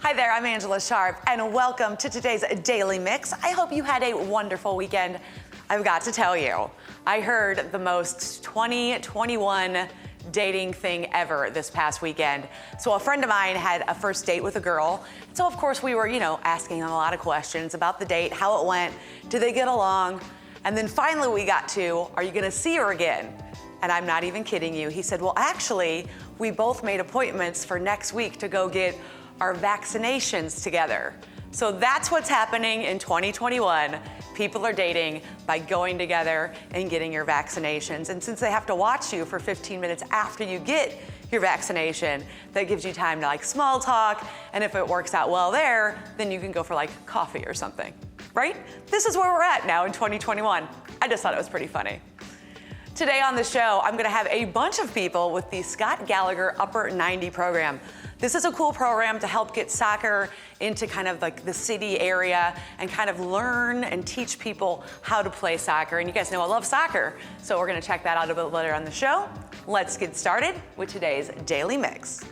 Hi there, I'm Angella Sharpe, and welcome to today's Daily Mix. I hope you had a wonderful weekend. I've got to tell you, I heard the most 2021 dating thing ever this past weekend. So a friend of mine had a first date with a girl. So of course we were, asking him a lot of questions about the date, how it went, did they get along? And then finally we got to, are you gonna see her again? And I'm not even kidding you. He said, well, actually, we both made appointments for next week to go get our vaccinations together. So that's what's happening in 2021. People are dating by going together and getting your vaccinations. And since they have to watch you for 15 minutes after you get your vaccination, that gives you time to small talk. And if it works out well there, then you can go for coffee or something, right? This is where we're at now in 2021. I just thought it was pretty funny. Today on the show, I'm gonna have a bunch of people with the Scott Gallagher Upper 90 program. This is a cool program to help get soccer into kind of the city area and kind of learn and teach people how to play soccer. And you guys know I love soccer, so we're gonna check that out a bit later on the show. Let's get started with today's Daily Mix.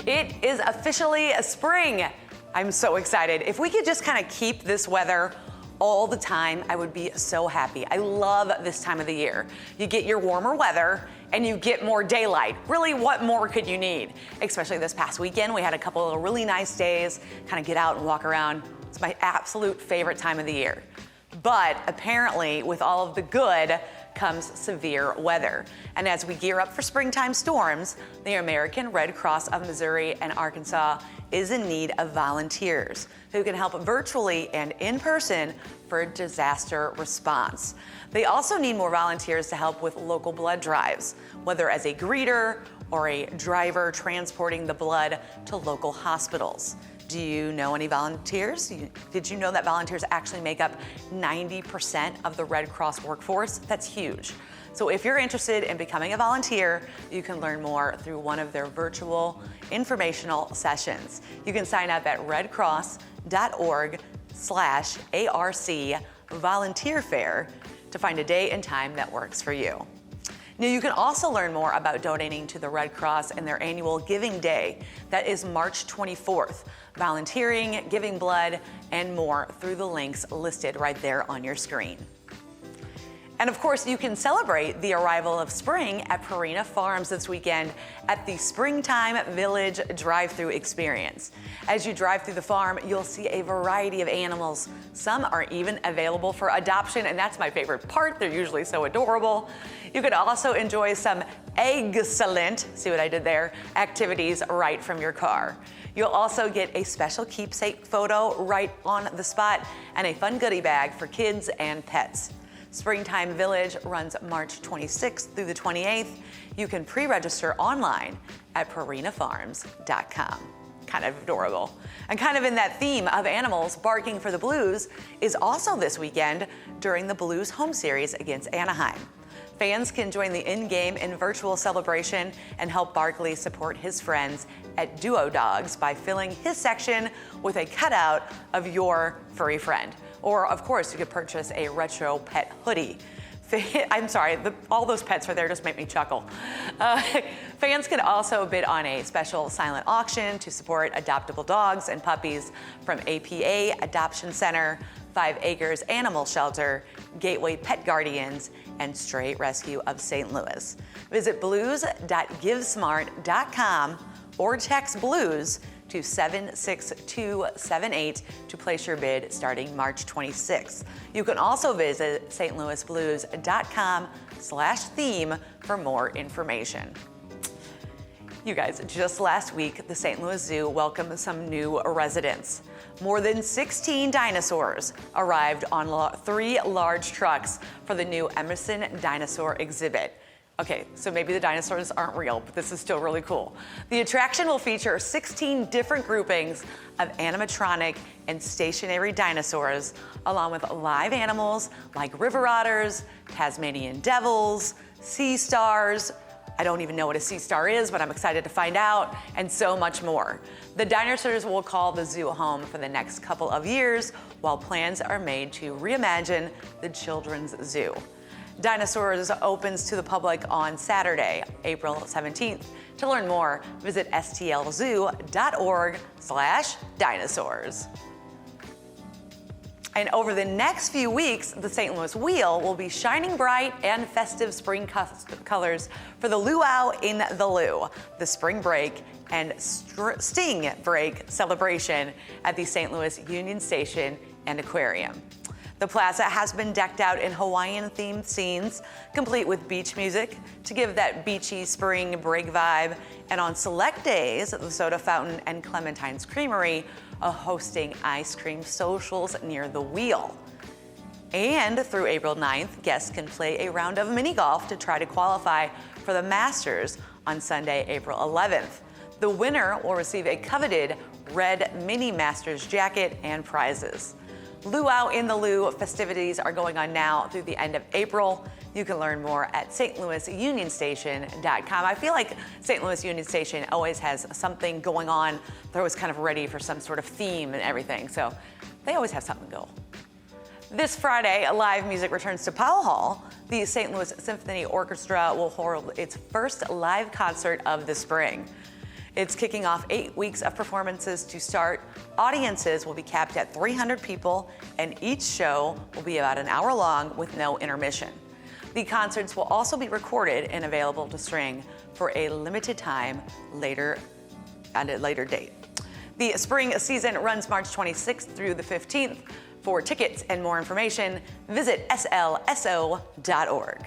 It is officially spring. I'm so excited. If we could just kind of keep this weather all the time, I would be so happy. I love this time of the year. You get your warmer weather and you get more daylight. Really, what more could you need? Especially this past weekend, we had a couple of really nice days, kind of get out and walk around. It's my absolute favorite time of the year. But apparently, with all of the good comes severe weather. And as we gear up for springtime storms, the American Red Cross of Missouri and Arkansas is in need of volunteers who can help virtually and in person for disaster response. They also need more volunteers to help with local blood drives, whether as a greeter or a driver transporting the blood to local hospitals. Do you know any volunteers? Did you know that volunteers actually make up 90% of the Red Cross workforce? That's huge. So if you're interested in becoming a volunteer, you can learn more through one of their virtual informational sessions. You can sign up at redcross.org/ARC volunteer fair to find a day and time that works for you. Now, you can also learn more about donating to the Red Cross and their annual Giving Day. That is March 24th. Volunteering, giving blood, and more through the links listed right there on your screen. And of course, you can celebrate the arrival of spring at Purina Farms this weekend at the Springtime Village drive-through experience. As you drive through the farm, you'll see a variety of animals. Some are even available for adoption, and that's my favorite part. They're usually so adorable. You could also enjoy some excellent, see what I did there, activities right from your car. You'll also get a special keepsake photo right on the spot and a fun goodie bag for kids and pets. Springtime Village runs March 26th through the 28th. You can pre-register online at purinafarms.com. Kind of adorable. And kind of in that theme of animals barking for the Blues is also this weekend during the Blues home series against Anaheim. Fans can join the in-game and virtual celebration and help Barkley support his friends at Duo Dogs by filling his section with a cutout of your furry friend. Or, of course, you could purchase a retro pet hoodie. I'm sorry, all those pets right there just make me chuckle. Fans can also bid on a special silent auction to support adoptable dogs and puppies from APA Adoption Center, 5 Acres Animal Shelter, Gateway Pet Guardians, and Stray Rescue of St. Louis. Visit blues.givesmart.com or text BLUES to 76278 to place your bid starting March 26th. You can also visit stlouisblues.com/theme for more information. You guys, just last week, the St. Louis Zoo welcomed some new residents. More than 16 dinosaurs arrived on 3 large trucks for the new Emerson dinosaur exhibit. Okay, so maybe the dinosaurs aren't real, but this is still really cool. The attraction will feature 16 different groupings of animatronic and stationary dinosaurs, along with live animals like river otters, Tasmanian devils, sea stars. I don't even know what a sea star is, but I'm excited to find out, and so much more. The dinosaurs will call the zoo home for the next couple of years, while plans are made to reimagine the children's zoo. Dinosaurs opens to the public on Saturday, April 17th. To learn more, visit stlzoo.org/dinosaurs. And over the next few weeks, the St. Louis Wheel will be shining bright and festive spring colors for the Luau in the Lou, the spring break and sting break celebration at the St. Louis Union Station and Aquarium. The plaza has been decked out in Hawaiian-themed scenes, complete with beach music to give that beachy spring break vibe. And on select days, the Soda Fountain and Clementine's Creamery are hosting ice cream socials near the wheel. And through April 9th, guests can play a round of mini golf to try to qualify for the Masters on Sunday, April 11th. The winner will receive a coveted red mini Masters jacket and prizes. Luau in the Lou festivities are going on now through the end of April. You can learn more at stlouisunionstation.com. I feel like St. Louis Union Station always has something going on. They're always kind of ready for some sort of theme and everything, so they always have something to go. This Friday, live music returns to Powell Hall. The St. Louis Symphony Orchestra will hold its first live concert of the spring. It's kicking off 8 weeks of performances to start. Audiences will be capped at 300 people, and each show will be about an hour long with no intermission. The concerts will also be recorded and available to stream for a limited time at a later date. The spring season runs March 26th through the 15th. For tickets and more information, visit slso.org.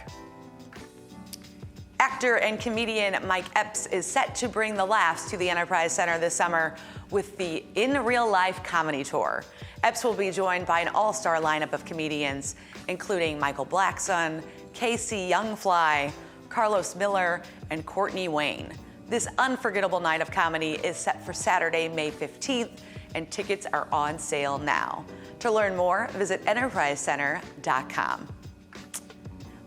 Actor and comedian Mike Epps is set to bring the laughs to the Enterprise Center this summer with the In Real Life Comedy Tour. Epps will be joined by an all-star lineup of comedians, including Michael Blackson, Casey Youngfly, Carlos Miller, and Courtney Wayne. This unforgettable night of comedy is set for Saturday, May 15th, and tickets are on sale now. To learn more, visit enterprisecenter.com.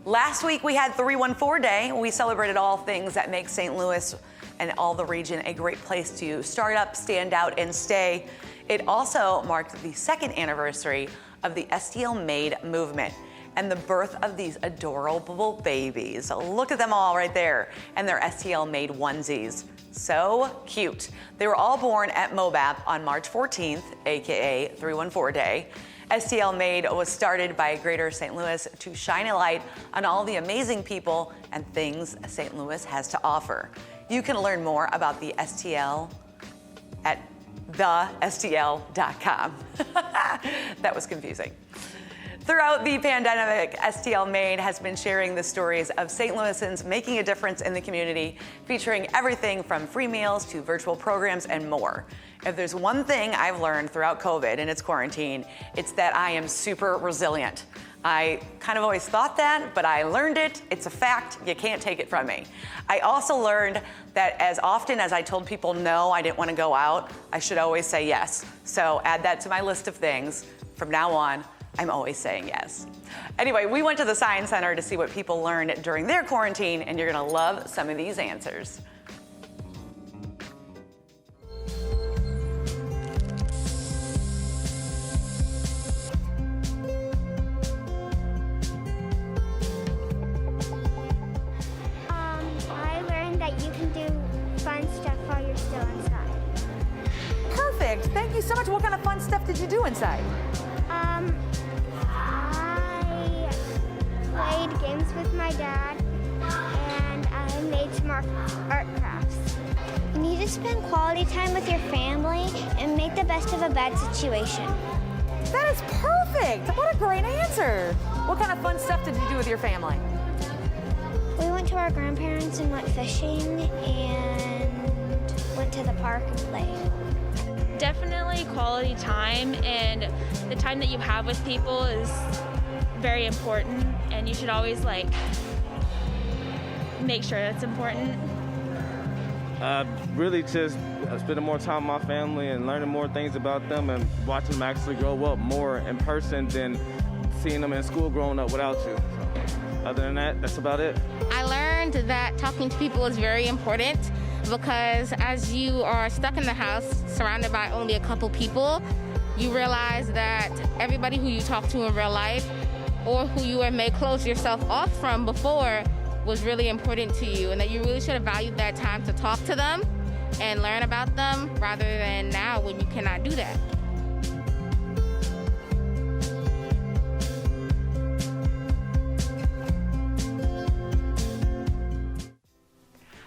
Last week we had 314 Day. We celebrated all things that make St. Louis and all the region a great place to start up, stand out, and stay. It also marked the second anniversary of the STL Made movement and the birth of these adorable babies. Look at them all right there, and their STL Made onesies. So cute. They were all born at MOBAP on March 14th, aka 314 Day. STL Made was started by Greater St. Louis to shine a light on all the amazing people and things St. Louis has to offer. You can learn more about the STL at thestl.com. That was confusing. Throughout the pandemic, STL Made has been sharing the stories of St. Louisans making a difference in the community, featuring everything from free meals to virtual programs and more. If there's one thing I've learned throughout COVID and its quarantine, it's that I am super resilient. I kind of always thought that, but I learned it. It's a fact. You can't take it from me. I also learned that as often as I told people no, I didn't want to go out, I should always say yes. So add that to my list of things. From now on, I'm always saying yes. Anyway, we went to the Science Center to see what people learned during their quarantine, and you're gonna love some of these answers. I learned that you can do fun stuff while you're still inside. Perfect, thank you so much. What kind of fun stuff did you do inside? I played games with my dad, and I made some art crafts. You need to spend quality time with your family and make the best of a bad situation. That is perfect. What a great answer. What kind of fun stuff did you do with your family? We went to our grandparents and went fishing and went to the park and played. Definitely quality time, and the time that you have with people is very important, and you should always make sure that's important? Really just spending more time with my family and learning more things about them and watching them actually grow up more in person than seeing them in school growing up without you. So, other than that, that's about it. I learned that talking to people is very important because as you are stuck in the house surrounded by only a couple people, you realize that everybody who you talk to in real life or who you may close yourself off from before was really important to you, and that you really should have valued that time to talk to them and learn about them rather than now when you cannot do that.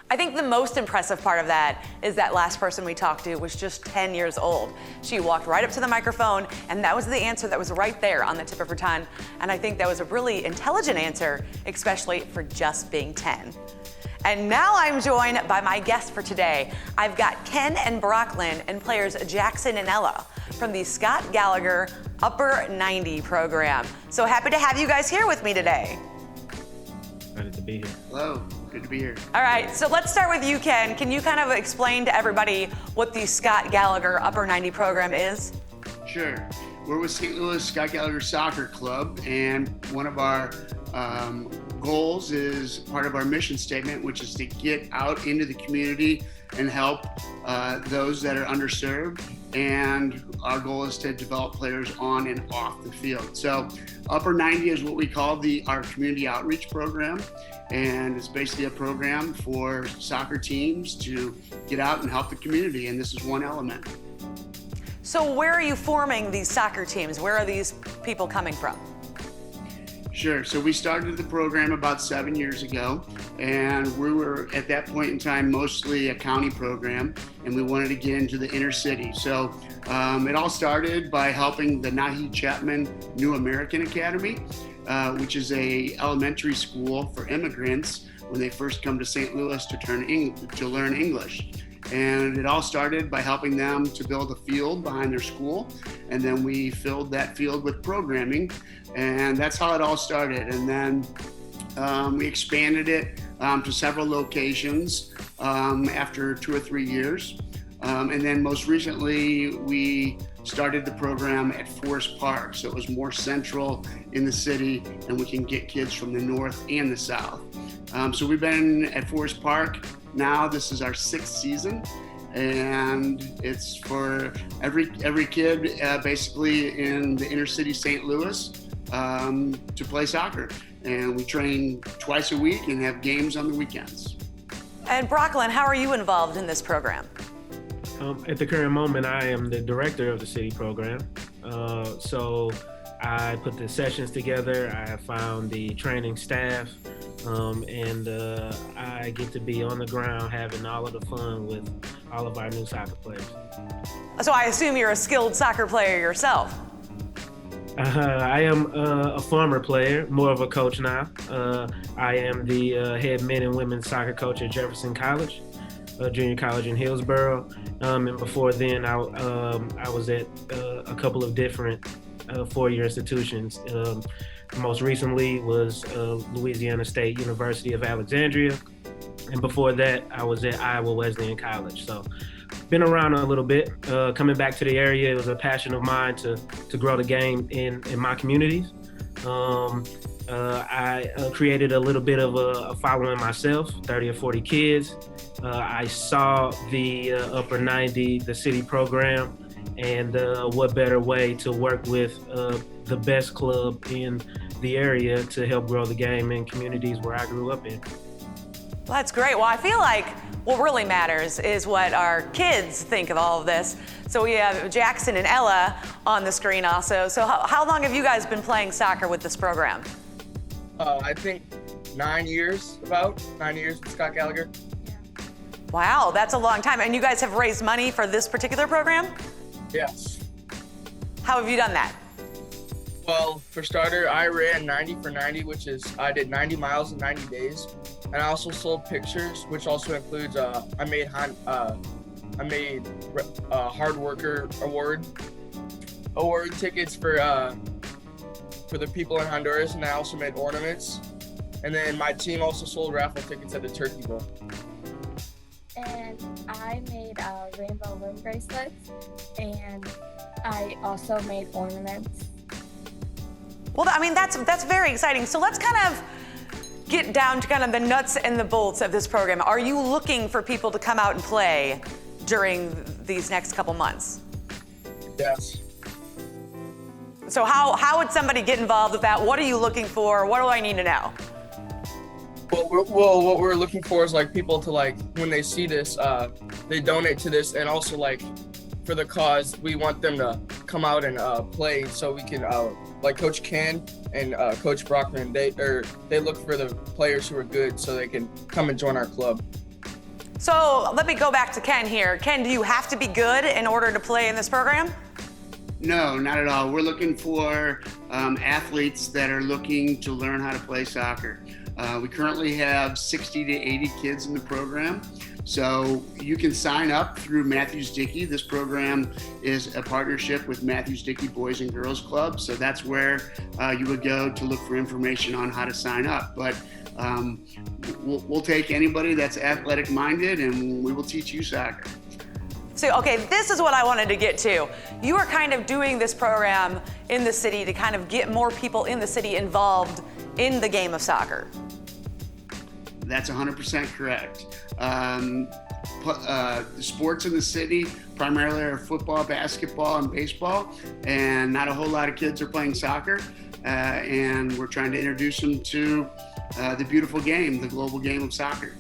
I think the most impressive part of that is that last person we talked to was just 10 years old. She walked right up to the microphone, and that was the answer that was right there on the tip of her tongue. And I think that was a really intelligent answer, especially for just being 10. And now I'm joined by my guests for today. I've got Ken and Brooklyn and players Jackson and Ella from the Scott Gallagher Upper 90 program. So happy to have you guys here with me today. Ready to be here. Hello, good to be here. All right, so let's start with you, Ken. Can you kind of explain to everybody what the Scott Gallagher Upper 90 program is? Sure. We're with St. Louis Scott Gallagher Soccer Club, and one of our goals is part of our mission statement, which is to get out into the community and help those that are underserved. And our goal is to develop players on and off the field. So Upper 90 is what we call our community outreach program. And it's basically a program for soccer teams to get out and help the community. And this is one element. So where are you forming these soccer teams? Where are these people coming from? Sure. So we started the program about 7 years ago, and we were at that point in time mostly a county program, and we wanted to get into the inner city. So it all started by helping the Nahi Chapman New American Academy, which is a elementary school for immigrants when they first come to St. Louis to learn English. And it all started by helping them to build a field behind their school. And then we filled that field with programming. And that's how it all started. And then we expanded it to several locations after 2 or 3 years. And then most recently, we started the program at Forest Park. So it was more central in the city, and we can get kids from the north and the south. So we've been at Forest Park. Now this is our 6th season, and it's for every kid basically in the inner city St. Louis to play soccer. And we train twice a week and have games on the weekends. And Brooklyn, how are you involved in this program? At the current moment, I am the director of the city program. So I put the sessions together, I found the training staff, and I get to be on the ground having all of the fun with all of our new soccer players. So I assume you're a skilled soccer player yourself. I am a former player, more of a coach now. I am the head men and women's soccer coach at Jefferson College, junior college in Hillsborough. And before then, I was at a couple of different four-year institutions. Most recently was Louisiana State University of Alexandria. And before that, I was at Iowa Wesleyan College. So been around a little bit. Coming back to the area, it was a passion of mine to grow the game in my communities. I created a little bit of a following myself, 30 or 40 kids. I saw the Upper 90, the city program, and what better way to work with the best club in the area to help grow the game in communities where I grew up in. Well, that's great. Well, I feel like what really matters is what our kids think of all of this. So we have Jackson and Ella on the screen also. So how long have you guys been playing soccer with this program? I think 9 years, about 9 years with Scott Gallagher. Wow, that's a long time. And you guys have raised money for this particular program? Yes. How have you done that? Well, for starter, I ran 90 for 90, which is I did 90 miles in 90 days. And I also sold pictures, which also includes I made Hard Worker award tickets for the people in Honduras, and I also made ornaments. And then my team also sold raffle tickets at the Turkey Bowl. And I made rainbow ring bracelets, and I also made ornaments. Well, I mean, that's very exciting. So let's kind of get down to kind of the nuts and the bolts of this program. Are you looking for people to come out and play during these next couple months? Yes. So how would somebody get involved with that? What are you looking for? What do I need to know? Well, what we're looking for is like people to like, when they see this, they donate to this, and also like for the cause, we want them to come out and play so we can, like Coach Ken and Coach Brockman, they look for the players who are good so they can come and join our club. So let me go back to Ken here. Ken, do you have to be good in order to play in this program? No, not at all. We're looking for athletes that are looking to learn how to play soccer. We currently have 60 to 80 kids in the program. So you can sign up through Mathews-Dickey. This program is a partnership with Mathews-Dickey Boys and Girls Club. So that's where you would go to look for information on how to sign up. But we'll take anybody that's athletic minded, and we will teach you soccer. So, okay, this is what I wanted to get to. You are kind of doing this program in the city to kind of get more people in the city involved in the game of soccer. That's 100% correct. The sports in the city primarily are football, basketball, and baseball, and not a whole lot of kids are playing soccer. And we're trying to introduce them to the beautiful game, the global game of soccer.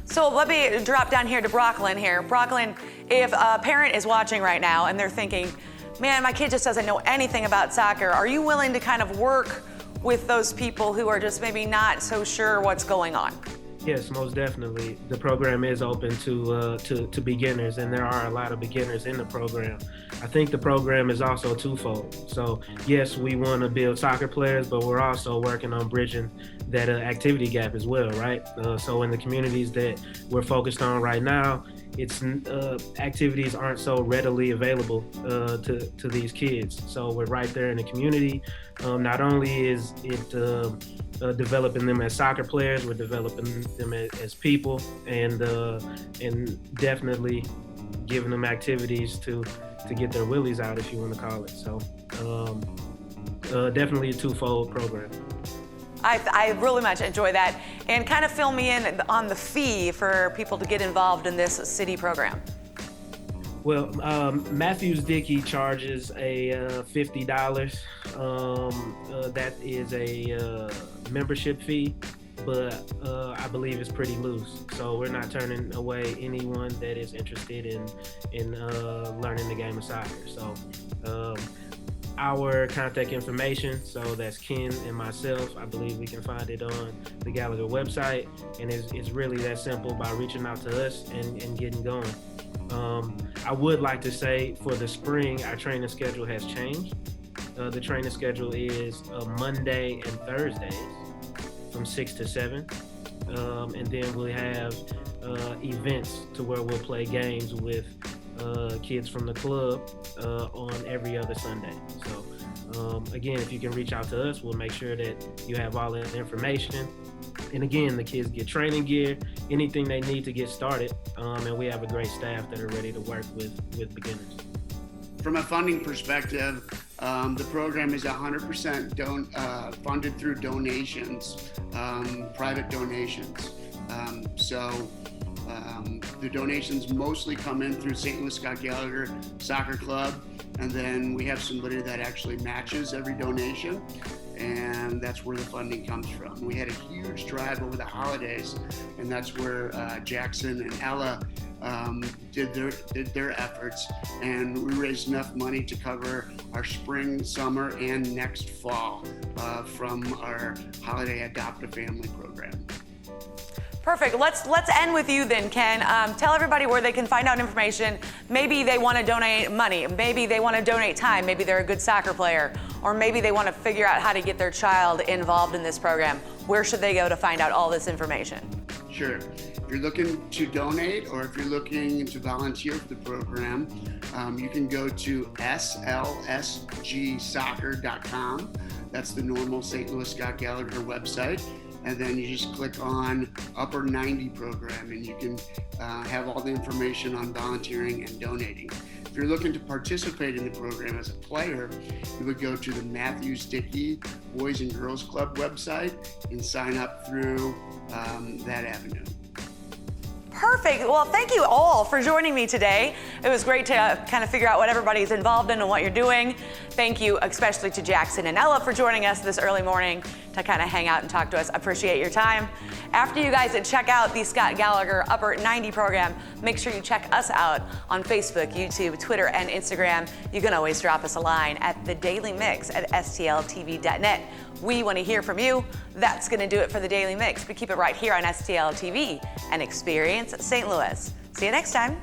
So let me drop down here to Brooklyn here. Brooklyn, if a parent is watching right now and they're thinking, man, my kid just doesn't know anything about soccer, are you willing to kind of work with those people who are just maybe not so sure what's going on? Yes, most definitely. The program is open to beginners, and there are a lot of beginners in the program. I think the program is also twofold. So yes, we want to build soccer players, but we're also working on bridging that activity gap as well, right? So in the communities that we're focused on right now, it's activities aren't so readily available to these kids. So we're right there in the community. Not only is it developing them as soccer players, we're developing them as people, and definitely giving them activities to get their willies out, if you want to call it. So definitely a twofold program. I really much enjoy that. And kind of fill me in on the fee for people to get involved in this city program. Well, Mathews-Dickey charges a $50. That is a membership fee, but I believe it's pretty loose. So we're not turning away anyone that is interested in learning the game of soccer. So our contact information, so that's Ken and myself, I believe we can find it on the Gallagher website, and it's really that simple by reaching out to us and getting going. I would like to say for the spring, our training schedule has changed. The training schedule is Monday and Thursdays from 6 to 7. And then we'll have events to where we'll play games with kids from the club on every other Sunday. So again, if you can reach out to us, we'll make sure that you have all that information. And again, the kids get training gear, anything they need to get started, and we have a great staff that are ready to work with beginners. From a funding perspective, the program is 100% funded through donations, private donations. The donations mostly come in through St. Louis Scott Gallagher Soccer Club, and then we have somebody that actually matches every donation, and that's where the funding comes from. We had a huge drive over the holidays, and that's where Jackson and Ella did their efforts, and we raised enough money to cover our spring, summer, and next fall from our Holiday Adopt a Family program. Perfect. Let's end with you then, Ken. Tell everybody where they can find out information. Maybe they want to donate money. Maybe they want to donate time. Maybe they're a good soccer player. Or maybe they want to figure out how to get their child involved in this program. Where should they go to find out all this information? Sure. If you're looking to donate or if you're looking to volunteer for the program, you can go to SLSGsoccer.com. That's the normal St. Louis Scott Gallagher website. and then you just click on Upper 90 program, and you can have all the information on volunteering and donating. If you're looking to participate in the program as a player, you would go to the Mathews-Dickey Boys and Girls Club website and sign up through that avenue. Perfect. Well, thank you all for joining me today. It was great to kind of figure out what everybody's involved in and what you're doing. Thank you especially to Jackson and Ella for joining us this early morning to kind of hang out and talk to us. Appreciate your time. After you guys check out the Scott Gallagher Upper 90 program, make sure you check us out on Facebook, YouTube, Twitter, and Instagram. You can always drop us a line at thedailymix@stltv.net. We want to hear from you. That's going to do it for the Daily Mix. We keep it right here on STL TV and Experience St. Louis. See you next time.